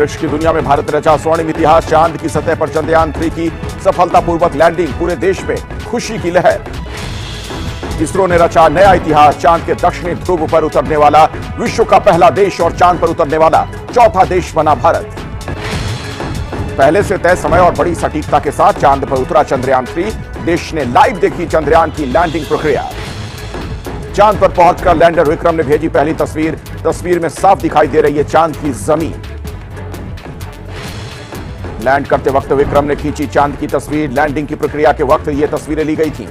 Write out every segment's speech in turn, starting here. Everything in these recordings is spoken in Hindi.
अंतरिक्ष की दुनिया में भारत ने रचा स्वर्णिम इतिहास। चांद की सतह पर चंद्रयान-3 की सफलतापूर्वक लैंडिंग, पूरे देश में खुशी की लहर। इसरो ने रचा नया इतिहास। चांद के दक्षिणी ध्रुव पर उतरने वाला विश्व का पहला देश और चांद पर उतरने वाला चौथा देश बना भारत। पहले से तय समय और बड़ी सटीकता के साथ चांद पर उतरा चंद्रयान-3। देश ने लाइव देखी चंद्रयान की लैंडिंग प्रक्रिया। चांद पर पहुंचकर लैंडर विक्रम ने भेजी पहली तस्वीर। तस्वीर में साफ दिखाई दे रही है चांद की जमीन। लैंड करते वक्त विक्रम ने खींची चांद की तस्वीर। लैंडिंग की प्रक्रिया के वक्त ये तस्वीरें ली गई थीं।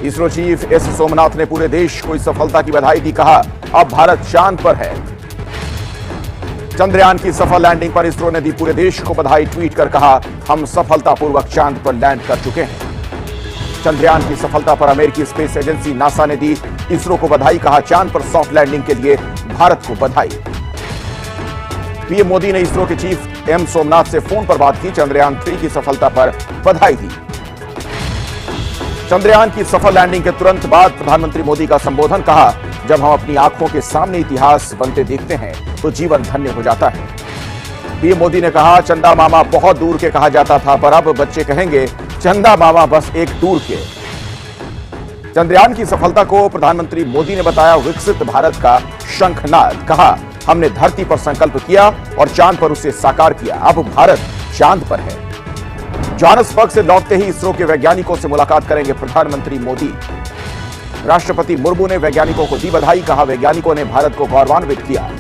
इसरो चीफ एस सोमनाथ ने पूरे देश को इस सफलता की बधाई दी। कहा, अब भारत चांद पर है। चंद्रयान की सफल लैंडिंग पर इसरो ने दी पूरे देश को बधाई। ट्वीट कर कहा, हम सफलतापूर्वक चांद पर लैंड कर चुके हैं। चंद्रयान की सफलता पर अमेरिकी स्पेस एजेंसी नासा ने दी इसरो को बधाई। कहा, चांद पर सॉफ्ट लैंडिंग के लिए भारत को बधाई। पीएम मोदी ने इसरो के चीफ एम सोमनाथ से फोन पर बात की। चंद्रयान-3 की सफलता पर बधाई दी। चंद्रयान की सफल लैंडिंग के तुरंत बाद प्रधानमंत्री मोदी का संबोधन। कहा, जब हम अपनी आंखों के सामने इतिहास बनते देखते हैं तो जीवन धन्य हो जाता है। पीएम मोदी ने कहा, चंदा मामा बहुत दूर के कहा जाता था, पर अब बच्चे कहेंगे चंदा मामा बस एक दूर के। चंद्रयान की सफलता को प्रधानमंत्री मोदी ने बताया विकसित भारत का शंखनाद। कहा, हमने धरती पर संकल्प किया और चांद पर उसे साकार किया। अब भारत चांद पर है। जोहान्सबर्ग से लौटते ही इसरो के वैज्ञानिकों से मुलाकात करेंगे प्रधानमंत्री मोदी। राष्ट्रपति मुर्मू ने वैज्ञानिकों को दी बधाई। कहा, वैज्ञानिकों ने भारत को गौरवान्वित किया।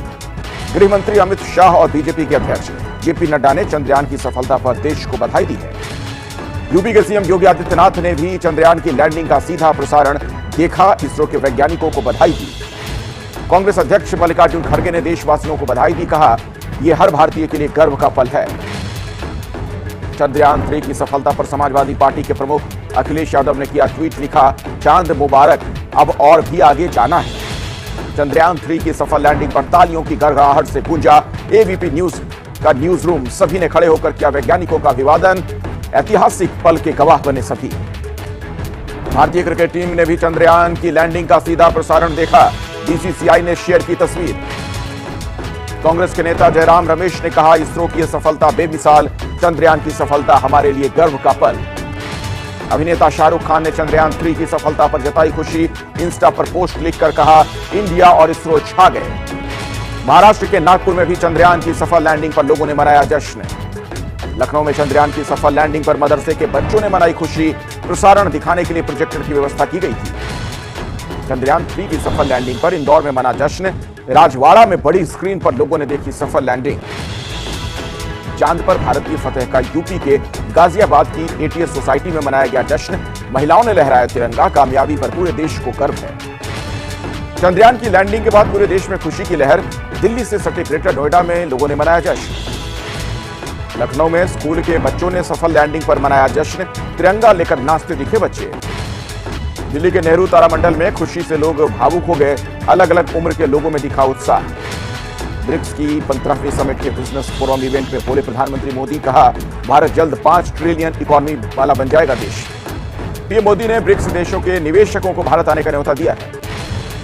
गृह मंत्री अमित शाह और बीजेपी के अध्यक्ष जेपी नड्डा ने चंद्रयान की सफलता पर देश को बधाई दी है। यूपी के सीएम योगी आदित्यनाथ ने भी चंद्रयान की लैंडिंग का सीधा प्रसारण देखा। इसरो के वैज्ञानिकों को बधाई दी। कांग्रेस अध्यक्ष मल्लिकार्जुन खड़गे ने देशवासियों को बधाई दी। कहा, यह हर भारतीय के लिए गर्व का पल है। चंद्रयान-3 की सफलता पर समाजवादी पार्टी के प्रमुख अखिलेश यादव ने किया ट्वीट। लिखा, चांद मुबारक, अब और भी आगे जाना है। चंद्रयान-3 की सफल लैंडिंग पर तालियों की गड़गड़ाहट से गूंजा एबीपी न्यूज का न्यूज रूम। सभी ने खड़े होकर किया वैज्ञानिकों का अभिवादन। ऐतिहासिक पल के गवाह बने सभी। भारतीय क्रिकेट टीम ने भी चंद्रयान की लैंडिंग का सीधा प्रसारण देखा। बीसीसीआई ने शेयर की तस्वीर। कांग्रेस के नेता जयराम रमेश ने कहा, इसरो की यह सफलता बेमिसाल। चंद्रयान की सफलता हमारे लिए गर्व का पल। अभिनेता शाहरुख खान ने चंद्रयान-3 की सफलता पर जताई खुशी। इंस्टा पर पोस्ट लिखकर कहा, इंडिया और इसरो छा गए। महाराष्ट्र के नागपुर में भी चंद्रयान की सफल लैंडिंग पर लोगों ने मनाया जश्न। लखनऊ में चंद्रयान की सफल लैंडिंग पर मदरसे के बच्चों ने मनाई खुशी। प्रसारण दिखाने के लिए प्रोजेक्टर की व्यवस्था की गई थी। चंद्रयान-3 की सफल लैंडिंग पर इंदौर में मना जश्न। राजवाड़ा में बड़ी स्क्रीन पर लोगों ने देखी सफल लैंडिंग। चांद पर भारत की फतह का यूपी के गाजियाबाद की एटीएस सोसाइटी में मनाया गया जश्न। महिलाओं ने लहराया तिरंगा। कामयाबी पर पूरे देश को गर्व है। चंद्रयान की लैंडिंग के बाद पूरे देश में खुशी की लहर। दिल्ली से सटे ग्रेटर नोएडा में लोगों ने मनाया जश्न। लखनऊ में स्कूल के बच्चों ने सफल लैंडिंग पर मनाया जश्न। तिरंगा लेकर नाचते दिखे बच्चे। दिल्ली के नेहरू तारामंडल में खुशी से लोग भावुक हो गए। अलग अलग उम्र के लोगों में दिखा उत्साह। ब्रिक्स की 15वीं समिट के बिजनेस फोरम इवेंट में बोले प्रधानमंत्री मोदी। कहा, भारत जल्द 5 ट्रिलियन इकोनॉमी वाला बन जाएगा देश। पीएम मोदी ने ब्रिक्स देशों के निवेशकों को भारत आने का न्योता दिया है।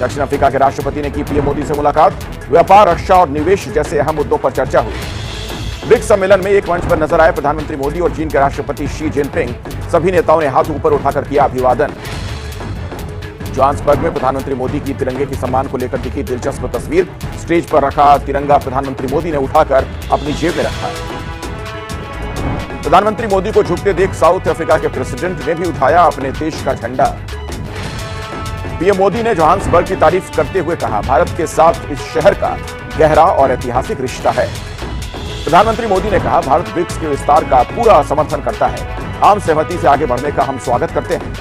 दक्षिण अफ्रीका के राष्ट्रपति ने की पीएम मोदी से मुलाकात। व्यापार, रक्षा और निवेश जैसे अहम मुद्दों पर चर्चा हुई। ब्रिक्स सम्मेलन में एक मंच पर नजर आए प्रधानमंत्री मोदी और चीन के राष्ट्रपति शी जिनपिंग। सभी नेताओं ने हाथ ऊपर उठाकर किया अभिवादन। जोहान्सबर्ग में प्रधानमंत्री मोदी की तिरंगे के सम्मान को लेकर दिखी दिलचस्प तस्वीर। स्टेज पर रखा तिरंगा प्रधानमंत्री मोदी ने उठाकर अपनी जेब में रखा। प्रधानमंत्री मोदी को झुकते देख साउथ अफ्रीका के प्रेसिडेंट ने भी उठाया अपने देश का झंडा। पीएम मोदी ने जोहान्सबर्ग की तारीफ करते हुए कहा, भारत के साथ इस शहर का गहरा और ऐतिहासिक रिश्ता है। प्रधानमंत्री मोदी ने कहा, भारत ब्रिक्स के विस्तार का पूरा समर्थन करता है। आम सहमति से आगे बढ़ने का हम स्वागत करते हैं।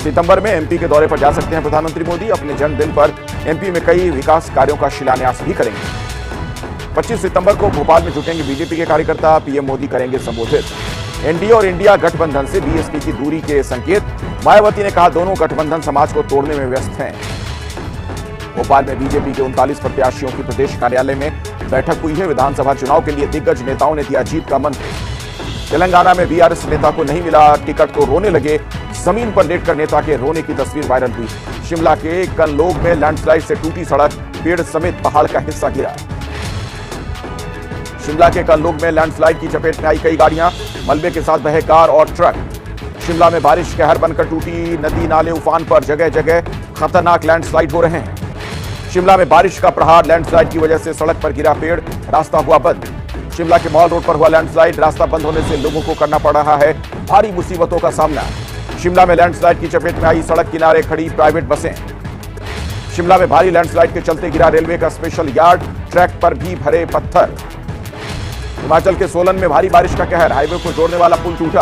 सितंबर में एमपी के दौरे पर जा सकते हैं प्रधानमंत्री मोदी। अपने जन्मदिन पर एमपी में कई विकास कार्यों का शिलान्यास भी करेंगे। 25 सितंबर को भोपाल में जुटेंगे बीजेपी के कार्यकर्ता। पीएम मोदी करेंगे संबोधित। एनडीए और इंडिया गठबंधन से बीएसपी की दूरी के संकेत। मायावती ने कहा, दोनों गठबंधन समाज को तोड़ने में व्यस्त हैं। भोपाल में बीजेपी के 39 प्रत्याशियों की प्रदेश कार्यालय में बैठक हुई है। विधानसभा चुनाव के लिए दिग्गज नेताओं ने दिया जीत का मंत्र। तेलंगाना में बीआरएस नेता को नहीं मिला टिकट तो रोने लगे। जमीन पर लेटकर नेता के रोने की तस्वीर वायरल हुई। शिमला के कनलोग में लैंडस्लाइड से टूटी सड़क, पेड़ समेत पहाड़ का हिस्सा गिरा। शिमला के कल्लुग में लैंडस्लाइड की चपेट में आई कई गाड़ियां, मलबे के साथ बहे कार और ट्रक। शिमला में बारिश कहर बनकर टूटी नदी नाले उफान पर, जगह जगह खतरनाक लैंडस्लाइड हो रहे हैं। शिमला में बारिश का प्रहार, लैंडस्लाइड की वजह से सड़क पर गिरा पेड़, रास्ता हुआ बंद। शिमला के मॉल रोड पर हुआ लैंडस्लाइड, रास्ता बंद होने से लोगों को करना पड़ रहा है भारी मुसीबतों का सामना। शिमला में लैंडस्लाइड की चपेट में आई सड़क किनारे खड़ी प्राइवेट बसें। शिमला में भारी लैंडस्लाइड के चलते गिरा रेलवे का स्पेशल यार्ड, ट्रैक पर भी भरे पत्थर। हिमाचल के सोलन में भारी बारिश का कहर, हाईवे को जोड़ने वाला पुल टूटा।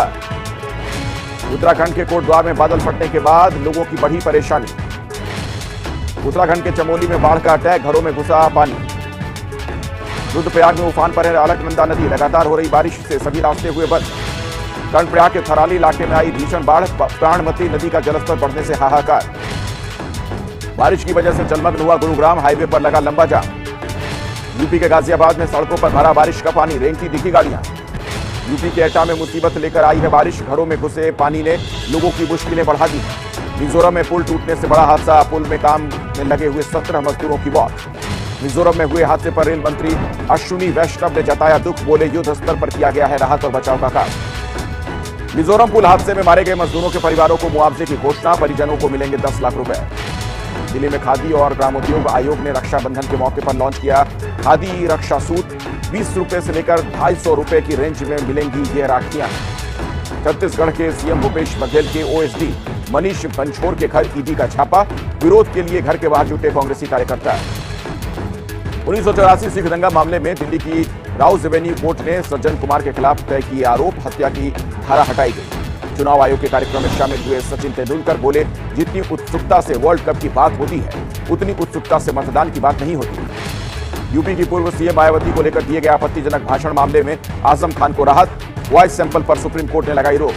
उत्तराखंड के कोटद्वार में बादल फटने के बाद लोगों की बढ़ी परेशानी। उत्तराखंड के चमोली में बाढ़ का अटैक, घरों में घुसा पानी। रुद्रप्रयाग में उफान पर है अलकनंदा नदी, लगातार हो रही बारिश से सभी रास्ते हुए बंद। कर्णप्रयाग के थराली इलाके में आई भीषण बाढ़, प्राणमती नदी का जलस्तर बढ़ने से हाहाकार। बारिश की वजह से जलमग्न हुआ गुरुग्राम, हाईवे पर लगा लंबा जाम। यूपी के गाजियाबाद में सड़कों पर भरा बारिश का पानी, रेंगती दिखी गाड़ियां। यूपी के एटा में मुसीबत लेकर आई है बारिश, घरों में घुसे पानी ने लोगों की मुश्किलें बढ़ा दी। मिजोरम में पुल टूटने से बड़ा हादसा, पुल में काम में लगे हुए 17 मजदूरों की मौत। मिजोरम में हुए हादसे पर रेल मंत्री अश्विनी वैष्णव ने जताया दुख, बोले युद्ध स्तर पर किया गया है राहत और बचाव का कार्य। मिजोरम पुल हादसे में मारे गए मजदूरों के परिवारों को मुआवजे की घोषणा, परिजनों को मिलेंगे 10 लाख रुपए। दिल्ली में खादी और ग्रामोद्योग आयोग ने रक्षाबंधन के मौके पर लॉन्च किया खादी रक्षा सूट। 20 रुपए से लेकर 250 रुपए की रेंज में मिलेंगी ये राखियां। छत्तीसगढ़ के सीएम भूपेश बघेल के ओएसडी मनीष पंचोर के घर ईडी का छापा, विरोध के लिए घर के बाहर जुटे कांग्रेसी कार्यकर्ता। 1984 सिख दंगा मामले में दिल्ली की राउज एवेन्यू कोर्ट ने सज्जन कुमार के खिलाफ तय किए आरोप, हत्या की धारा हटाई गई। चुनाव आयोग के कार्यक्रम में शामिल हुए सचिन तेंदुलकर बोले, जितनी उत्सुकता से वर्ल्ड कप की बात होती है उतनी उत्सुकता से मतदान की बात नहीं होती। यूपी की पूर्व सीएम मायावती को लेकर दिए गए आपत्तिजनक भाषण मामले में आजम खान को राहत, वॉइस सैंपल पर सुप्रीम कोर्ट ने लगाई रोक।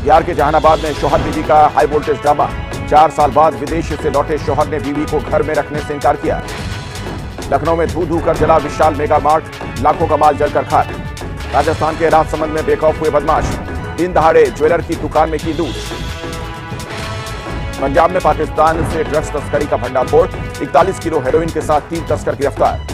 बिहार के जहानाबाद में शौहर बीवी का हाई वोल्टेज ड्रामा, 4 साल बाद विदेश से लौटे शौहर ने बीवी को घर में रखने से इनकार किया। लखनऊ में धू धू कर जला विशाल मेगा मार्ट, लाखों का माल जलकर खाक। राजस्थान के राजसमंद में बेखौफ हुए बदमाश, दिन दहाड़े ज्वेलर की दुकान में की लूट। पंजाब में पाकिस्तान से ड्रग्स तस्करी का भंडाफोड़, 41 किलो हेरोइन के साथ 3 तस्कर गिरफ्तार।